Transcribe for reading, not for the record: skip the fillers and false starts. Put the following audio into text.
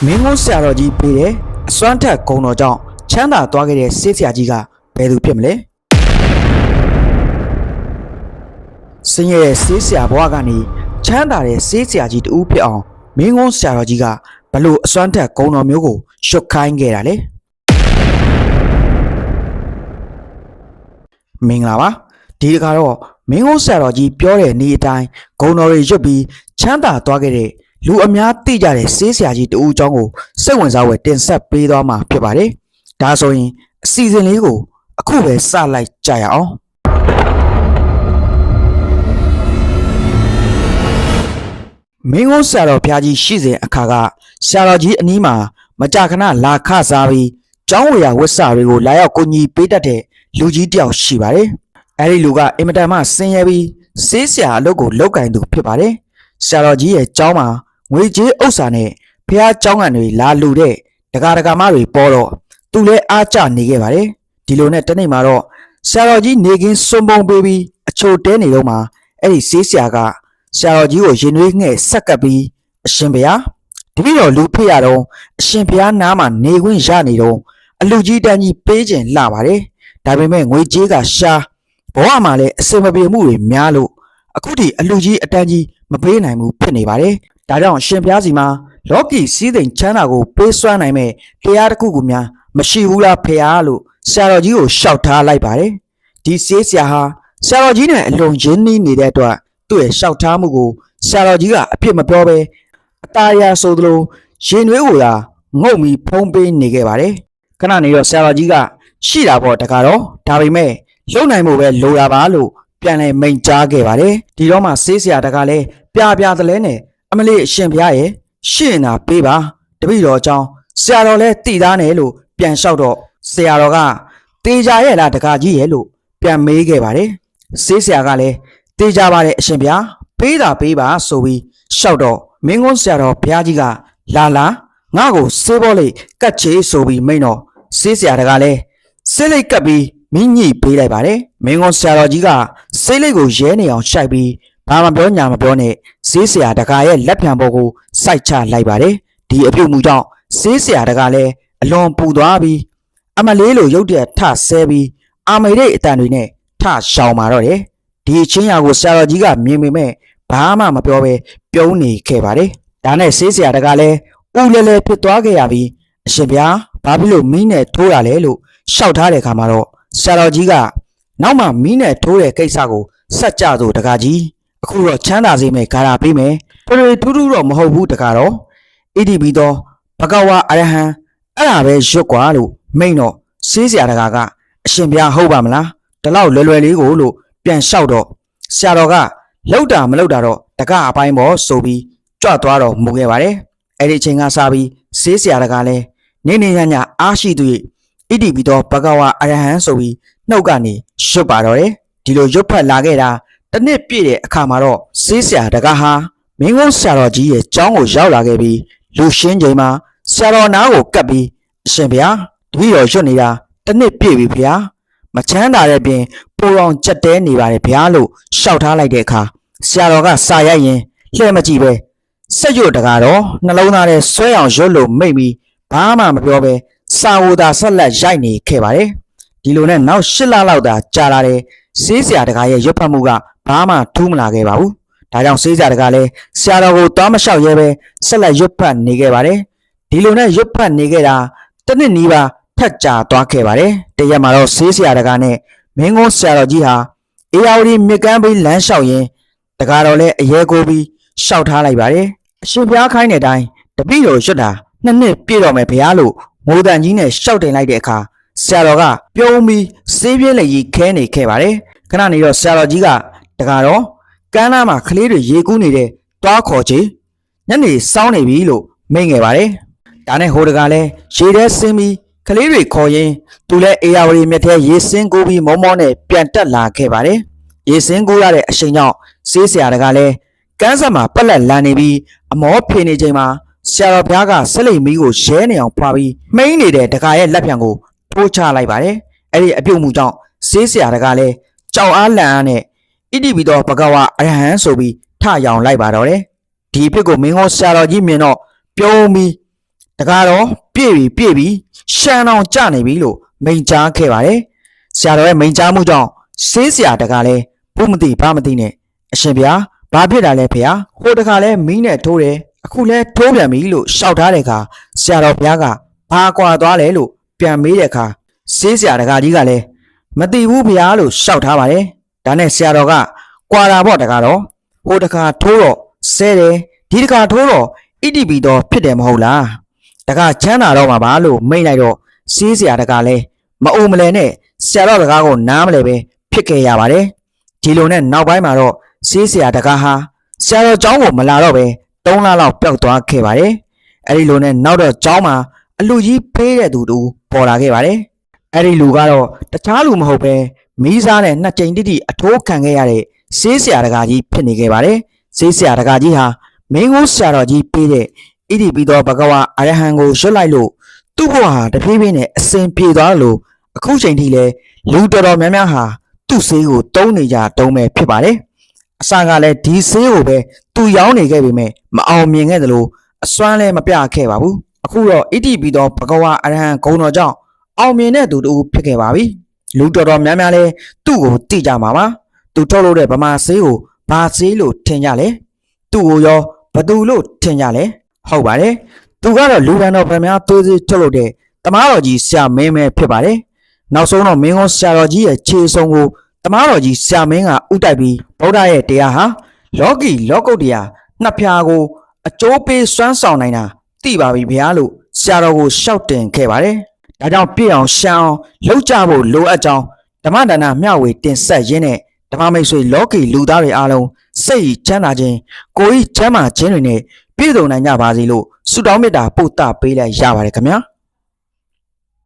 မင်းကုန်းဆရာတော်ကြီးပေးတဲ့အစွမ်းထက်ဂုံတော်ကြောင့်ချမ်းသာသွားခဲ့တဲ့ဆေးဆရာကြီးကဘယ်သူဖြစ်မလဲဆင်းရဲတဲ့ဆေးဆရာဘဝကနေချမ်းသာတဲ့ဆေးဆရာကြီးတူဖြစ်အောင်မင်းကုန်းဆရာတော်ကြီးကဘလို့အစွမ်းထက်ဂုံတော်မျိုးကိုရှုတ်ခိုင်းခဲ့တာလေမင်္ဂလာပါဒီတခါတော့မင်းကုန်းဆရာတော်ကြီးပြောတဲ့နေ့အတိုင်းဂုံတော်တွေရွတ်ပြီးချမ်းသာသွားခဲ့တဲ့လူအများသိကြတဲ့ဆေးဆရာကြီးတူအကြောင်းကိုစိတ်ဝင်စားဝယ်တင်ဆက်ပေးသွားမှာဖြစ်ပါတယ်။ဒါဆိုရင်အစီအစဉ်လေးကိုအခုပဲစလိုက်ကြရအောင်။မင်းကုန်းဆရာတော်ဘုရားကြီးရှိစဉ်အခါကဆရာတော်ကြီးအနီးမှာမကြာခဏလာခစားပြီးကျောင်းဝေယဝတ်စာတွေကိုလာရောက်ကူညီပေးတတ်တဲ့လူကြီးတယောက်ရှိပါတယ်။အဲဒီလူကအင်မတန်မှဆင်းရဲပြီးဆေးဆရာအလုပ်ကိုလုပ်ကင်သူဖြစ်ပါတယ်။ဆရာတော်ကြီးရဲ့ကျောင်းမှာငွေကြေးဥစ္စာနဲ့ဖះเจ้าငံတွေလာလူတဲ့ဒကာဒကာမတွေပေါ်တော့သူလည်းအားကျနေခဲ့ပါတယ်ဒီလိုနဲ့တနေ့မှာတော့ဆရာတော်ကြီးနေကင်းစွန်ပုံပေးပြီးအချိုတဲနေတော့မှအဲ့ဒီဆေးဆရာကဆရာတော်ကြီးကိုရင်နှွေးငှဲ့ဆက်ကပ်ပြီးအရှင်ဘုရားတပည့်တော်လူဖေ့ရတော့အရှင်ဘုရားနားမှာနေခွင့်ရနေတော့အလူကြီးတန်းကြီးပေးခြင်းလှပါတယ်ဒါပေမဲ့ငွေကြေးကရှားဘဝမှာလည်းအစင်မပြေမှုတွေများလို့အခုထိအလူကြီးအတန်းကြီးမပေးနိုင်ဘူးဖြစ်နေပါတယ်ဒါကြောင့်ရှင်ဘုရားစီမှာလောကီစည်းစိမ်ချမ်းသာကိုပေးစွမ်းနိုင်မဲ့တရားတစ်ခုခုများမရှိဘူးလားဖေဟာလို့ဆရာတော်ကြီးကိုရှောက်ထားလိုက်ပါတယ်ဒီဆေးဆရာဟာဆရာတော်ကြီးနဲ့အလွန်ရင်းနှီးနေတဲ့အတွက်သူ့ရဲ့ရှောက်ထားမှုကိုဆရာတော်ကြီးကအဖြစ်မပြောဘဲအတားရဆိုသလိုရင်နွေးကိုသာငုတ်ပြီးဖုံးပေးနေခဲ့ပါတယ်ခဏနေတော့ဆရာတော်ကြီးကရှိတာပေါ့တကားတော့ဒါပေမဲ့လုံနိုင်မှုပဲလိုရပါလို့ပြန်လဲမိန်ကြားခဲ့ပါတယ်ဒီတော့မှဆေးဆရာတကားလဲပြပြသလဲနဲ့အမလေးအရှင်ဘုရားရဲ့ရှင်းတာပေးပါတပည့်တော်အကြောင်းဆရာတော်လဲတည်သားတယ်လို့ပြန်လျှောက်တော့ဆရာတော်ကတေချာရဲ့လားတကားကြီးရဲ့လို့ပြန်မေးခဲ့ပါတယ်ဆေးဆရာကလည်းတေချာပါတယ်အရှင်ဘုရားပေးတာပေးပါဆိုပြီးလျှောက်တော့မင်းကုန်းဆရာတော်ဘုရားကြီးကလာငါ့ကိုဆေးဘောလေးကတ်ချေဆိုပြီးမိန်တော့ဆေးဆရာတကားလဲဆေးလိတ်ကပ်ပြီးမိညိပေးလိုက်ပါတယ်မင်းကုန်းဆရာတော်ကြီးကဆေးလိတ်ကိုရဲနေအောင်ရှိုက်ပြီးဘာမပြောညာမပြောနဲ့ဆေးဆရာတကာရဲ့လက်ဖြံပေါ်ကိုစိုက်ချလိုက်ပါတယ်ဒီအပြုတ်မှုကြောင့်ဆေးဆရာတကာလည်းအလွန်ပူသွားပြီးအမလေးလိုရုတ်တရက်ထဆဲပြီးအာမေရိတ်အတန်တွေနဲ့ထရှောင်မာတော့တယ်ဒီချင်းရာကိုဆရာတော်ကြီးကမြင်ပေမဲ့ဘာမှမပြောဘဲပြုံးနေခဲ့ပါတယ်ဒါနဲ့ဆေးဆရာတကာလည်းဦးလဲလဲဖြစ်သွားခဲ့ရပြီးအရှင်ဗျာဘာဖြစ်လို့မီးနဲ့ထိုးရလဲလို့ရှောက်ထားတဲ့ခါမှာတော့ဆရာတော်ကြီးကနောက်မှမီးနဲ့ထိုးတဲ့ကိစ္စကိုဆက်ကြသို့တကာကြီးအခုတော့ချမ်းသာစေမယ်ဂါရာပေးမယ်ဖရေထူးထူးတော့မဟုတ်ဘူးတကားတော့ဣတိပိသောဘဂဝါအရဟံအဲ့ဒါပဲရွတ်ကွာလို့မိန်တော့ဆေးဆရာတကာကအရှင်ဘုရားဟုတ်ပါမလားဒီလောက်လွယ်လွယ်လေးကိုလို့ပြန်လျှောက်တော့ဆရာတော်ကလောက်တာမလောက်တာတော့တကားအပိုင်းပေါ်ဆိုပြီးကြွသွားတော့မူခဲ့ပါတယ်အဲ့ဒီအချိန်ကစပြီးဆေးဆရာတကာလည်းနေနေညညအားရှိသူဣတိပိသောဘဂဝါအရဟံဆိုပြီးနှုတ်ကနေရွတ်ပါတော့တယ်ဒီလိုရွတ်ဖတ်လာခဲ့တာတနစ်ပြည့်တဲ့အခါမှာတော့ဆေးဆရာတကားဟာမင်းကုန်းဆရာတော်ကြီးရဲ့ကျောင်းကိုရောက်လာခဲ့ပြီးလူရှင်းချိန်မှာဆရာတော်နားကိုကပ်ပြီးအရှင်ဘုရားတပည့်တော်ရွတ်နေတာတနစ်ပြည့်ပြီဘုရားမချမ်းသာတဲ့ပြင်ပိုအောင်ကြက်တဲနေပါတယ်ဘုရားလို့ရှောက်ထားလိုက်တဲ့အခါဆရာတော်ကစာရိုက်ရင်လှဲ့မကြည့်ပဲစက်ရွတ်တကားတော့နှလုံးသားထဲဆွဲအောင်ရွတ်လို့မိတ်ပြီးဘာမှမပြောပဲစာဝသာဆက်လက်ရိုက်နေခဲ့ပါတယ်ဒီလိုနဲ့နောက်၈လလောက်သာကြာလာတယ်ဆေးဆရာတကာရဲ့ရွတ်ဖတ်မှုကဘာမှထူးမလာခဲ့ပါဘူးဒါကြောင့်ဆေးဆရာတကာလည်းဆရာတော်ကိုတောင်းမလျှောက်ရဲပဲဆက်လက်ရွတ်ဖတ်နေခဲ့ပါတယ်ဒီလိုနဲ့ရွတ်ဖတ်နေခဲ့တာတစ်နှစ်နီးပါးထက်ကြာသွားခဲ့ပါတယ်တရက်မှာတော့ဆေးဆရာတကာနဲ့မင်းကုန်းဆရာတော်ကြီးဟာအေယာဝတီမြစ်ကမ်းဘေးလမ်းလျှောက်ရင်းတကာတော်လည်းအရဲကိုပြီးရှောက်ထားလိုက်ပါတယ်အရှင်ဘုရားခိုင်းတဲ့အတိုင်းတပည့်တော်ရွတ်တာနှစ်ပြည့်တော့မယ်ဘုရားလို့ငိုတန်ကြီးနဲ့ရှောက်တင်လိုက်တဲ့အခါဆရာတော်ကပြုံးပြီးဆေးပြင်းလက်ကြီးခဲနေခဲ့ပါတယ်ခဏနေတော့ဆရာတော်ကြီးကတကာတော့ကမ်းနားမှာကလေးတွေရေကူးနေတဲ့တွားခေါ်ချေညနေစောင်းနေပြီလို့မိန့်ခဲ့ပါတယ်ဒါနဲ့ဟိုတကာလည်းရေထဲဆင်းပြီးကလေးတွေခေါ်ရင်းသူလည်းအေယာဝတီမြစ်ထဲရေဆင်းကိုပြီးမောမောနဲ့ပြန်တက်လာခဲ့ပါတယ်ရေဆင်းကိုရတဲ့အချိန်ကြောင့်ဆေးဆရာတကာလည်းကမ်းဆက်မှာပက်လက်လန်နေပြီးအမောဖေနေချိန်မှာဆရာတော်ဘုရားကဆက်လိမ်မီးကိုရဲနေအောင်ဖွာပြီးမှိန်းနေတဲ့တကာရဲ့လက်ဖြံကိုထိုးချလိုက်ပါတယ်အဲ့ဒီအပြုတ်မှုကြောင့်ဆေးဆရာတကာလည်းကြောက်အားလန့်အားနဲ့ဣတိပိသောဘဂဝါအရဟံဆိုပြီးထရောင်လိုက်ပါတော့တယ်ဒီအဖြစ်ကိုမင်းဟောဆရာတော်ကြီးမြင်တော့ပြုံးပြီး တကားတော့ပြည့်ပြီးရှမ်းအောင်ကြနေပြီလို့မိန်ကြားခဲ့ပါတယ်ဆရာတော်ရဲ့မိန်ကြားမှုကြောင့်ဆေးဆရာတကားလဲဘူးမသိဘာမသိနဲ့အရှင်ဗျာဘာဖြစ်တာလဲဖေဟာဟိုတခါလဲမီးနဲ့ထိုးတယ်အခုလဲထိုးပြန်ပြီလို့ရှောက်ထားတဲ့အခါဆရာတော်ဘုရားကဘာကွာသွားလဲလို့ပြန်မေးတဲ့အခါဆေးဆရာတကားကြီးကလည်းမသိဘူးဗျာလို့ရှောက်ထားပါတယ်ဒါနဲ့ဆရာတော်ကကွာတာပေါ့တကားတော့ဟိုတခါထိုးတော့ဆဲတယ်ဒီတခါထိုးတော့ဣတိပိတော့ဖြစ်တယ်မဟုတ်လားတခါချမ်းသာတော့မှာပါလို့မိတ်လိုက်တော့ဆေးဆရာတကားလဲမအိုမလဲနဲ့ဆရာတော်တကားကိုနားမလဲပဲဖြစ်ခဲ့ရပါတယ်ဒီလိုနဲ့နောက်ပိုင်းမှာတော့ဆေးဆရာတကားဟာဆရာတော်ကျောင်းကိုမလာတော့ပဲ3လလောက်ပျောက်သွားခဲ့ပါတယ်အဲ့ဒီလိုနဲ့နောက်တော့ကျောင်းမှာအလူကြီးဖေးတဲ့သူတူပေါ်လာခဲ့ပါတယ်အဲ့ဒီလူကတော့တခြားလူမဟုတ်ပဲမီးစားနဲ့2ကြိမ်တိတိအထိုးခံခဲ့ရတဲ့ဆေးဆရာတကားကြီးဖြစ်နေခဲ့ပါတယ်ဆေးဆရာတကားကြီးဟာမင်းကိုဆရာတော်ကြီးပေးတဲ့ဣတိပိသောဘဂဝါအရဟံကိုရွတ်လိုက်လို့သူ့ဘဝဟာတဖြည်းဖြည်းနဲ့အစဉ်ပြေသွားလို့အခုချိန်ထိလဲလူတော်တော်များများဟာသူ့ဆေးကိုတုံးနေကြတုံးပဲဖြစ်ပါတယ်အစကလည်းဒီဆေးကိုပဲသူရောင်းနေခဲ့ပေမဲ့မအောင်မြင်ခဲ့သလိုအစွမ်းလည်းမပြခဲ့ပါဘူးအခုတော့ဣတိပိသောဘဂဝါအရဟံဂုဏ်တော်ကြောင့်အောင်မြင်တဲ့သူတူဖြစ်ခဲ့ပါပြီလူတော်တော်များများလဲသူ့ကိုသိကြမှာပါသူထုတ်လို့တဲ့ဗမာဆေးကိုဘာဆေးလို့ထင်ကြလဲသူ့ကိုရောဘသူလို့ထင်ကြလဲဟုတ်ပါတယ်သူကတော့လူရန်တော်ဗမာသွေးစည်းထုတ်လို့တဲ့တမားတော်ကြီးဆရာမင်းပဲဖြစ်ပါတယ်နောက်ဆုံးတော့မင်းကိုဆရာတော်ကြီးရဲ့ခြေဆုံးကိုတမားတော်ကြီးဆရာမင်းကဥတိုက်ပြီးဗုဒ္ဓရဲ့တရားဟာလောကီလောကုတ္တရာနှစ်ဖြာကိုအကျိုးပေးစွမ်းဆောင်နိုင်တာသိပါပြီဗျာလို့ဆရာတော်ကိုရှောက်တင်ခဲ့ပါတယ်ဒါကြောင့်ပြည့်အောင်ရှမ်းအောင်လှုပ်ကြဖို့လိုအပ်ကြောင်းဓမ္မဒါနမျှဝေတင်ဆက်ရင်းနဲ့ဓမ္မမိတ်ဆွေလောကီလူသားတွေအားလုံးစိတ်ချမ်းသာခြင်းကိုယ်ဤချမ်းသာခြင်းတွေနဲ့ပြည့်စုံနိုင်ကြပါစေလို့ဆုတောင်းမေတ္တာပို့သပေးလိုက်ရပါတယ်ခင်ဗျာ